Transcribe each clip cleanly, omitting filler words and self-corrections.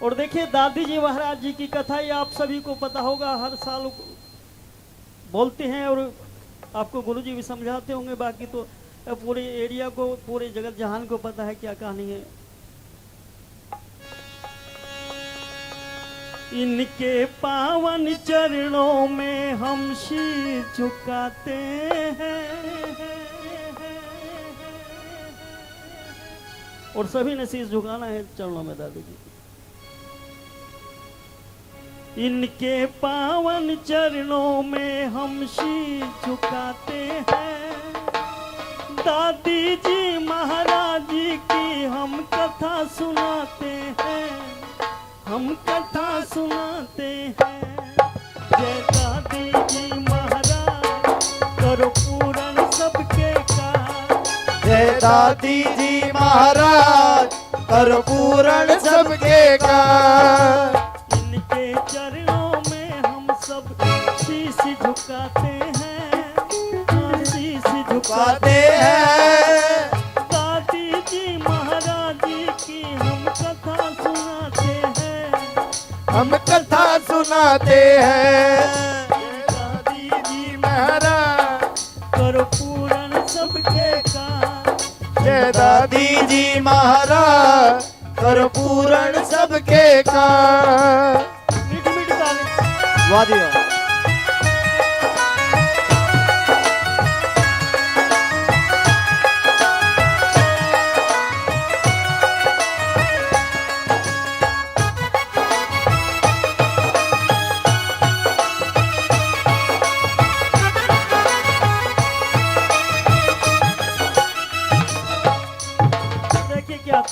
और देखिए दादी जी महाराज जी की कथा ये आप सभी को पता होगा, हर साल बोलते हैं और आपको गुरुजी भी समझाते होंगे। बाकी तो पूरे एरिया को, पूरे जगत जहान को पता है क्या कहानी है। इनके पावन चरणों में हम शीश झुकाते हैं और सभी ने शीश झुकाना है चरणों में दादी जी। इनके पावन चरणों में हम शीश झुकाते हैं। दादी जी महाराज जी की हम कथा सुनाते हैं, हम कथा सुनाते हैं। जय दादी जी महाराज करो पूर्ण सबके कार्य। जय दादी जी महाराज करो पूर्ण सबके कार्य। इनके चरणों में हम सब शीश झुकाते हैं, हाँ, शीश झुकाते हैं। दादी जी महाराज जी की हम कथा सुनाते हैं, हम कथा सुनाते हैं। दादी जी महाराज करो पूर्ण सबके कार्य। जय दादी जी महाराज करो पूर्ण सबके कार्य। मीठी मीठी ताली। वाह जी वाह। देखिए क्या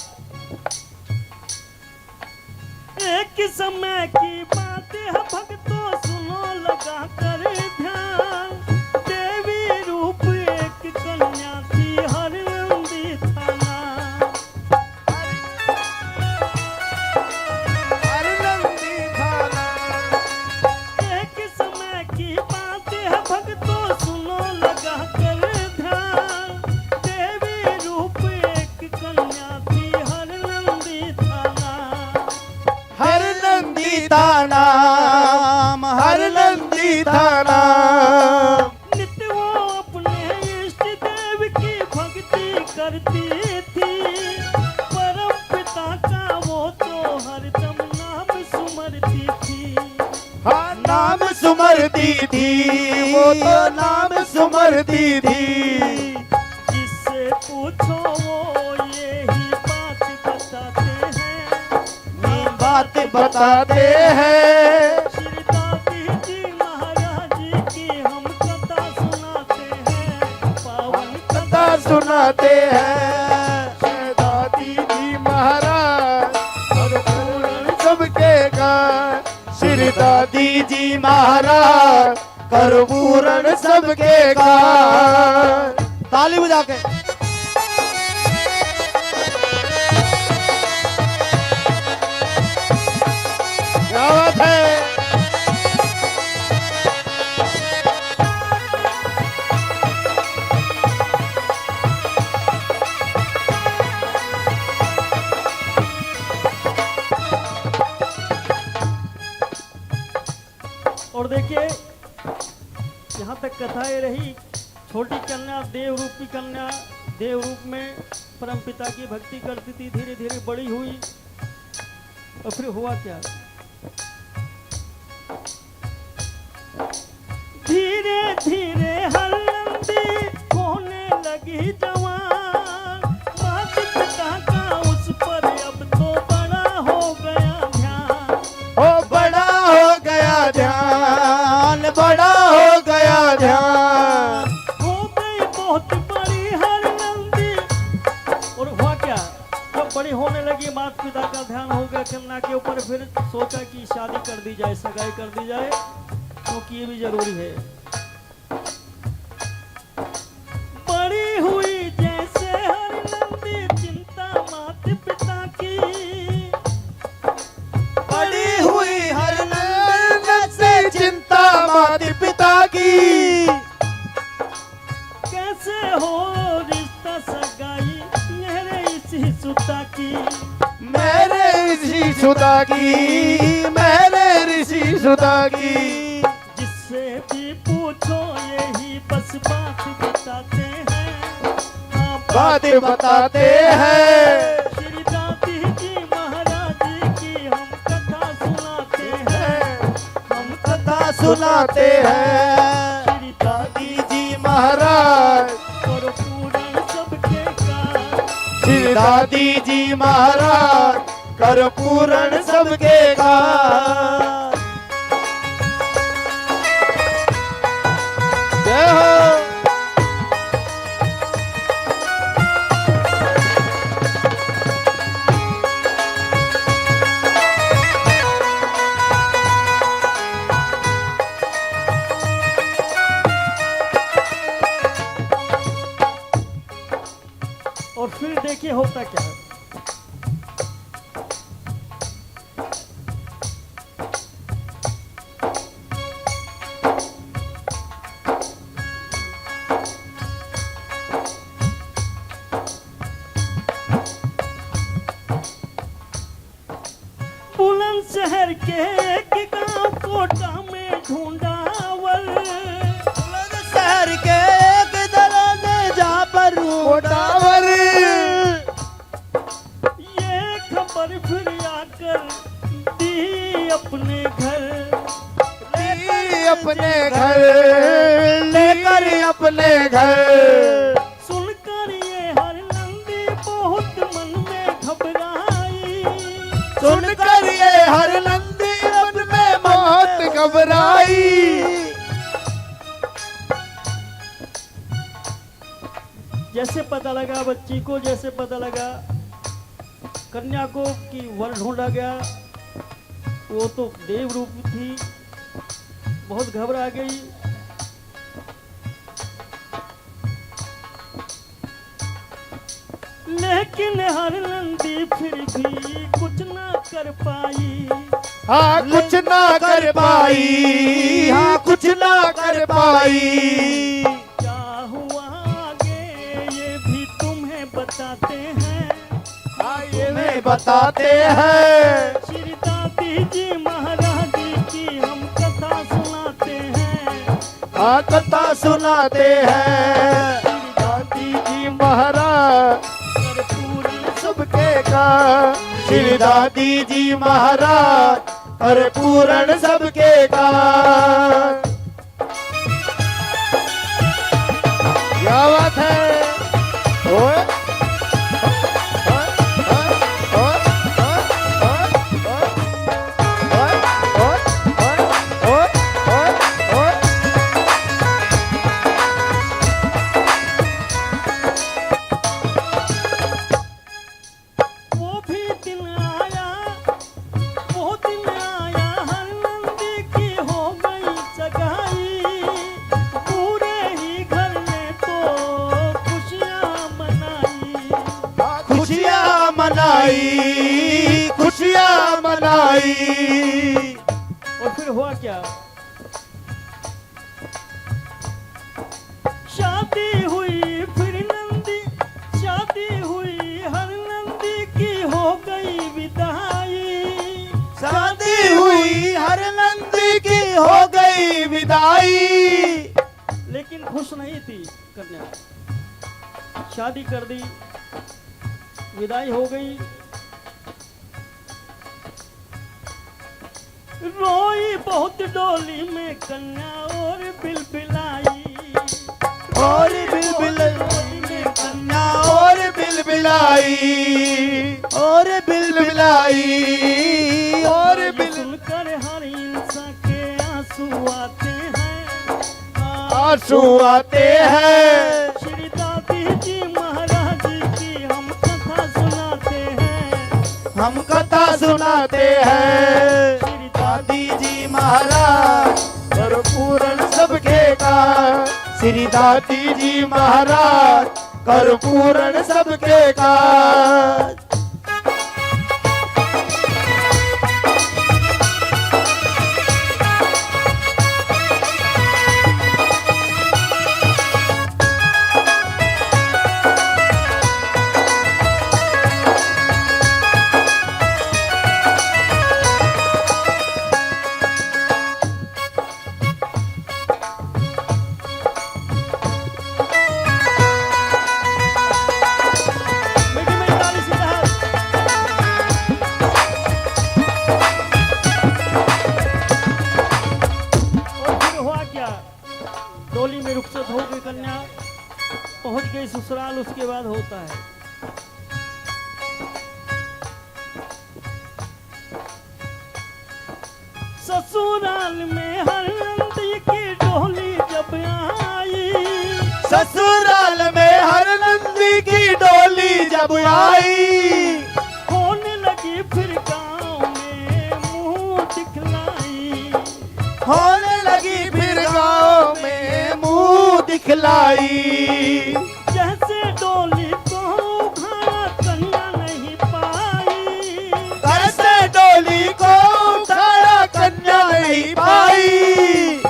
एक समय की बात है भक्तों, सुनो लगा कर ध्यान। देवी रूप एक कन्या थी, हर नंदी थाना। हर नंदी थाना। एक समय की बात है भक्तों, सुनो लगा कर ध्यान। देवी रूप एक कन्या थी, हर नंदी थाना। हर नंदी थाना, हर नंदी थाना। नित्य वो अपने इष्ट देव की भक्ति करती थी। परम पिता का वो तो हरदम नाम सुमरती थी। हाँ, नाम सुमरती थी, वो तो नाम सुमरती थी। जिससे पूछो वो यही बात बताते हैं, बात बताते हैं। श्री दादी जी महाराज जी की हम कथा सुनाते हैं, पावन कथा सुनाते हैं। जय दादी जी महाराज और पूर्ण सबके कार्य। श्री दादी जी महाराज कर पूर्ण सबके कार्य। ताली बजा के। क्या बात है। और देखिए यहाँ तक कथाएं रही। छोटी कन्या देव रूपी कन्या देव रूप में परम पिता की भक्ति करती थी, धीरे धीरे बड़ी हुई। और फिर हुआ क्या, धीरे धीरे हर नंदी होने लगी जवान। माता पिता का उस पर अब तो बड़ा हो गया ध्यान। ओ बड़ा हो गया ध्यान, बड़ा हो गया ध्यान। हो गई बहुत बड़ी हर नंदी। और हुआ क्या, जब बड़ी होने लगी माता पिता का ध्यान हो गया कन्या के ऊपर, फिर सोचा कि शादी कर दी जाए, सगाई कर दी जाए, क्योंकि ये भी जरूरी है। बड़ी हुई जैसे हर नंदी चिंता माता पिता की। बड़ी हुई हर नंद से चिंता माता पिता की। कैसे हो रिश्ता सगाई मेरे इसी सुता की। मेरे ऋषि सुधा की, मेरे ऋषि सुधा की। जिससे भी पूछो यही बस बात बताते हैं। हाँ, बात बताते हैं। श्री दादी जी महाराज की हम कथा सुनाते हैं। हम कथा सुनाते हैं। श्री दादी जी महाराज करो पूर्ण सबके का। श्री दादी जी महाराज कर पूर्ण सबके का। जय हो। और फिर देखिए होता क्या है। बुलंदशहर के एक गांव कोटा में ढूंढावल। शहर के एक दराने जा पर उठावर। ये खबर फिर आकर दी अपने घर। अपने घर लेकर अपने घर। सुनकर ये हर नंदी बहुत मन में घबराई। सुनकर ये हर नंदी मन में बहुत घबराई। जैसे पता लगा बच्ची को, जैसे पता लगा कन्या को कि वर ढूंढा गया, वो तो देव रूप थी, बहुत घबरा गई। लेकिन हर नंदी फिर भी कुछ ना कर पाई। हाँ कुछ ना कर पाई। हाँ कुछ ना कर पाई। क्या हुआ आगे ये भी तुम्हें बताते हैं। हाँ ये मैं बताते हैं। श्री दादी जी महाराज की हम कथा सुनाते हैं। हाँ कथा सुनाते हैं। दादी जी महाराज कर पूर्ण सबके का। श्री दादी जी महाराज कर पूर्ण सबके का। क्या बात है। ओए वो भी दिन आया, वो दिन आया हर नंदी की हो गई सगाई। पूरे ही घर में तो खुशियाँ मनाई। खुशियाँ मनाई। खुशियाँ मनाई। और फिर हुआ क्या, शादी हुई फिर नंदी, शादी हुई हर नंदी की हो गई विदाई। शादी हुई हर नंदी की हो गई विदाई। लेकिन खुश नहीं थी कन्या। शादी कर दी, विदाई हो गई, रोई बहुत डोली में कन्या और बिलबिलाई। और बिलबिलाई में कन्या और बिलबिलाई। और बिलबिलाई। और बिल सुनकर हर इंसान के आंसू आते हैं। आंसू आते हैं। श्री दादी जी महाराज की हम कथा सुनाते हैं। हम कथा सुनाते हैं। श्री दादी जी महाराज कर पूर्ण सबके का। श्री दादी जी महाराज कर पूर्ण सबके का। पहुंच गई ससुराल, उसके बाद होता है ससुराल में हर नंदी की डोली जब आई, ससुराल में हर नंदी की डोली जब आई, होने लगी फिर गांव में मुंह दिखलाई, होने लगी फिर गांव में मुंह दिखलाई। जैसे डोली को उखाड़ा कन्या नहीं पाई, कैसे डोली को उठाया कन्या नहीं पाई।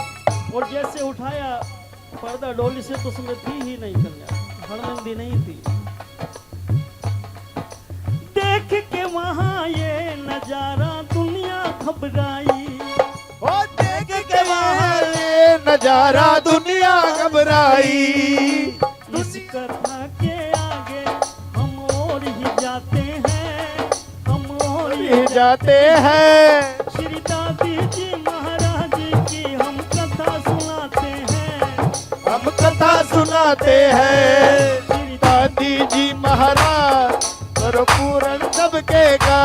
और जैसे उठाया पर्दा डोली से तो उसमें थी ही नहीं कन्या, हरनंदी नहीं थी। देख के वहां ये नजारा दुनिया घबराई, ओ देख के वहाँ ये नजारा दुनिया घबराई। इस कथा के आगे हम और ही जाते हैं, हम और ही जाते हैं, श्री दादी जी महाराज की हम कथा सुनाते हैं, हम कथा सुनाते हैं। श्री दादी जी महाराज करो पूर्ण सबके का,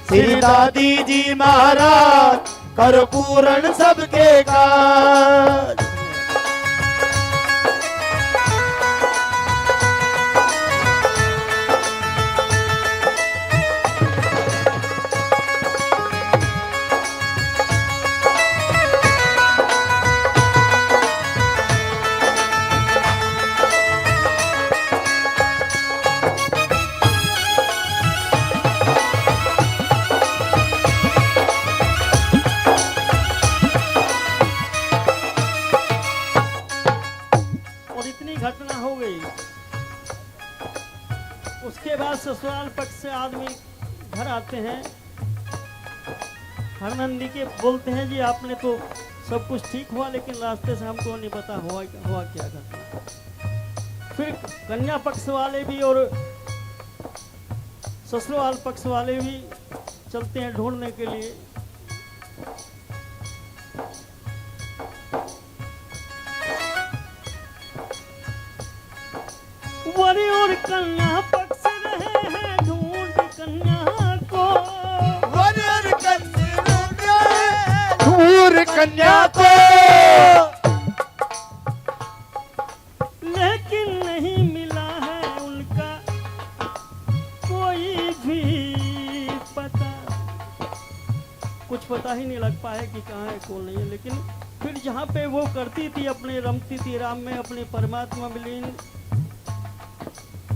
श्री दादी जी महाराज करो पूर्ण सबके का। और इतनी घटना हो गई। उसके बाद ससुराल पक्ष से आदमी घर आते हैं, हरनंदी के बोलते हैं जी आपने तो सब कुछ ठीक हुआ, लेकिन रास्ते से हमको नहीं पता हुआ क्या घटना। फिर कन्या पक्ष वाले भी और ससुराल पक्ष वाले भी चलते हैं ढूंढने के लिए। वरी और कन्या पक्ष रहे हैं ढूंढ कन्या को, वरर कन्या ढूंढ कन्या को, लेकिन नहीं मिला है उनका कोई भी पता। कुछ पता ही नहीं लग पाया कि कहाँ है कौन नहीं है। लेकिन फिर जहाँ पे वो करती थी, अपने रमती थी राम में, अपने परमात्मा में लीन,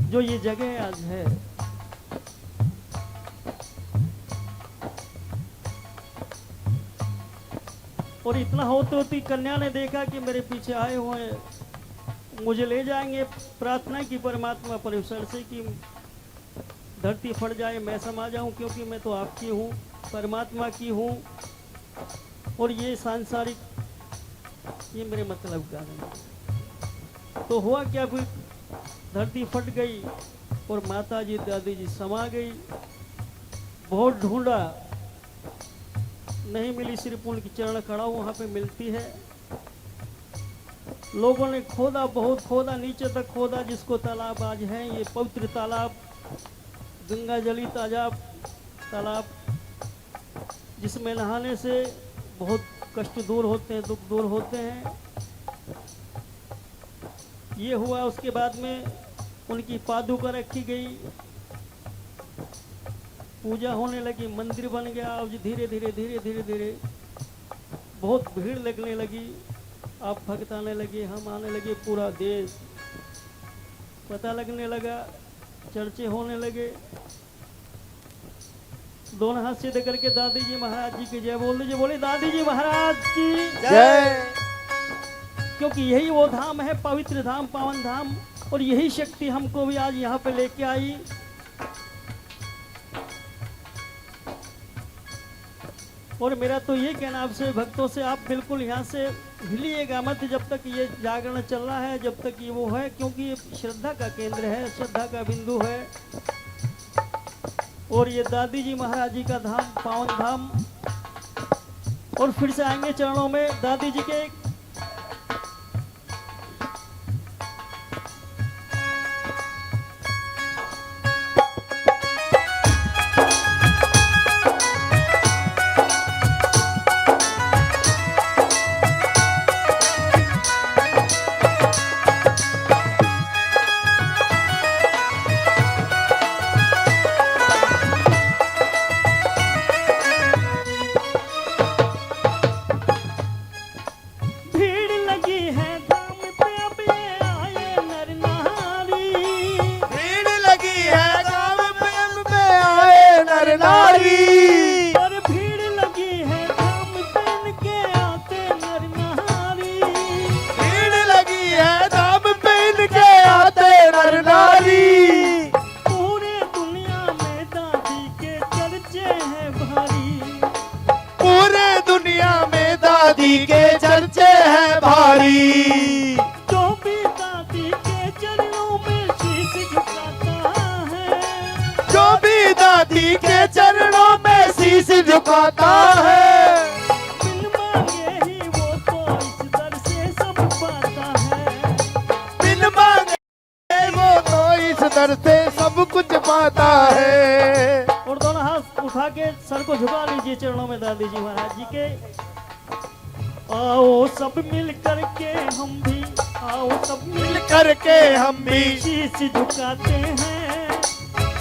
जो ये जगह आज है, और इतना होते होती कन्या ने देखा कि मेरे पीछे आए हुए हैं, मुझे ले जाएंगे। प्रार्थना की परमात्मा परमेश्वर से कि धरती फट जाए, मैं समा जाऊं, क्योंकि मैं तो आपकी हूँ, परमात्मा की हूँ, और ये सांसारिक ये मेरे मतलब का नहीं। तो हुआ क्या, कोई धरती फट गई और माता जी दादी जी समा गई। बहुत ढूंढा, नहीं मिली, सिर्फ उनकी चरण खड़ा वहां पे मिलती है। लोगों ने खोदा, बहुत खोदा, नीचे तक खोदा, जिसको तालाब आज है, ये पवित्र तालाब, गंगा जली ताजा तालाब, जिसमें नहाने से बहुत कष्ट दूर होते हैं, दुख दूर होते हैं। ये हुआ। उसके बाद में उनकी पादुका रखी गई, पूजा होने लगी, मंदिर बन गया। और धीरे धीरे धीरे धीरे धीरे बहुत भीड़ लगने लगी, आप भक्त आने लगे, हम आने लगे, पूरा देश पता लगने लगा, चर्चे होने लगे। दोनों हाथ सीधे करके दादी जी महाराज जी की जय बोल दीजिए। बोले दादी जी महाराज की जय। क्योंकि यही वो धाम है, पवित्र धाम, पावन धाम, और यही शक्ति हमको भी आज यहाँ पे लेके आई। और मेरा तो ये कहना आपसे भक्तों से, आप बिल्कुल यहाँ से हिलिएगा मत जब तक ये जागरण चल रहा है, जब तक ये वो है, क्योंकि ये श्रद्धा का केंद्र है, श्रद्धा का बिंदु है। और ये दादी जी महाराज जी का धाम, पावन धाम। और फिर से आएंगे चरणों में दादी जी के। भारी। पूरे दुनिया में दादी के चर्चे हैं भारी। जो भी दादी के चरणों में शीश झुकाता है, जो भी दादी के चरणों में शीश झुकाता है, बिन मांगे ही वो तो इस दर से सब पाता है। बिन मांगे वो तो इस दर से सब कुछ पाता है। और दोनों हाथ उठा के सर को झुका लीजिए चरणों में दादी जी महाराज जी के। आओ सब मिल करके हम भी, आओ सब मिल करके हम भी शीश झुकाते हैं,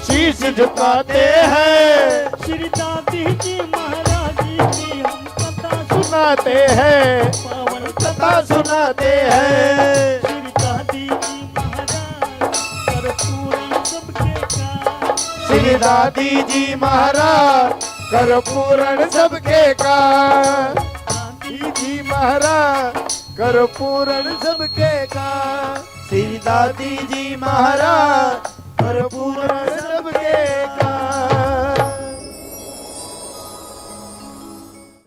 शीश झुकाते हैं। श्री दादी जी महाराज जी की हम कथा सुनाते हैं, पावन कथा सुनाते हैं। श्री दादी जी महाराज कर पूर्ण सबके काम। श्री दादी जी महाराज कर पूर्ण सबके काम। दादी जी महाराज कर पूर्ण सबके काम। श्री दादी जी महाराज कर पूर्ण